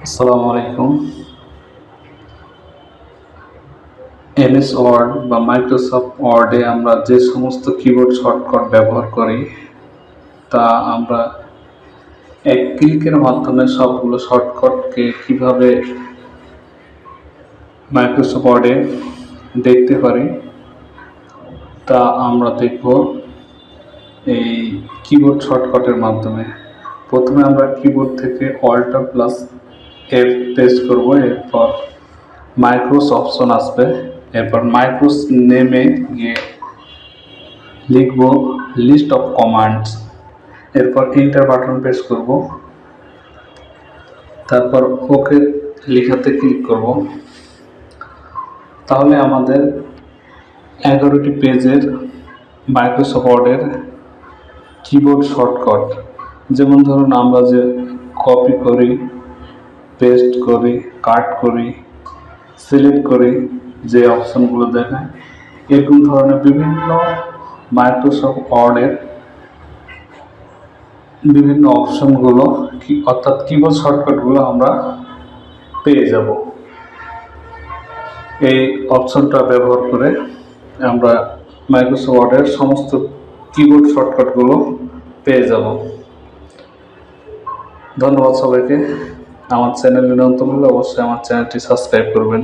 আসসালামু আলাইকুম। MS word বা মাইক্রোসফট ওয়ার্ডে আমরা যে সমস্ত কিবোর্ড শর্টকাট ব্যবহার করি তা আমরা এক ক্লিকের মাধ্যমে সবগুলো শর্টকাটকে কিভাবে মাইক্রোসফট ওয়ার্ডে দেখতে পারি তা আমরা দেখব এই কিবোর্ড শর্টকাটের মাধ্যমে। প্রথমে আমরা কিবোর্ড থেকে Alt+F প্রেস করব, এরপর মাইক্রোস অপশন আসবে, এরপর মাইক্রোস নেমে গিয়ে লিখব লিস্ট অফ কমান্ডস, এরপর এন্টার বাটন প্রেস করব, তারপর ওকে লেখাতে ক্লিক করব। তাহলে আমাদের 11টি পেজের মাইক্রোসফট ওয়ার্ডের কিবোর্ড শর্টকাট, যেমন ধরুন আমরা যে কপি করি, পেস্ট করি, কাট করি, সিলেক্ট করি, যে অপশনগুলো দেখায় এরকম ধরনের বিভিন্ন মাইক্রোসফট ওয়ার্ডের বিভিন্ন অপশনগুলো অর্থাৎ কিবোর্ড শর্টকাটগুলো আমরা পেয়ে যাব। এই অপশনটা ব্যবহার করে আমরা মাইক্রোসফট ওয়ার্ডের সমস্ত কিবোর্ড শর্টকাটগুলো পেয়ে যাব। ধন্যবাদ সবাইকে। আমার চ্যানেলে নতুন হলে অবশ্যই আমার চ্যানেলটি সাবস্ক্রাইব করবেন।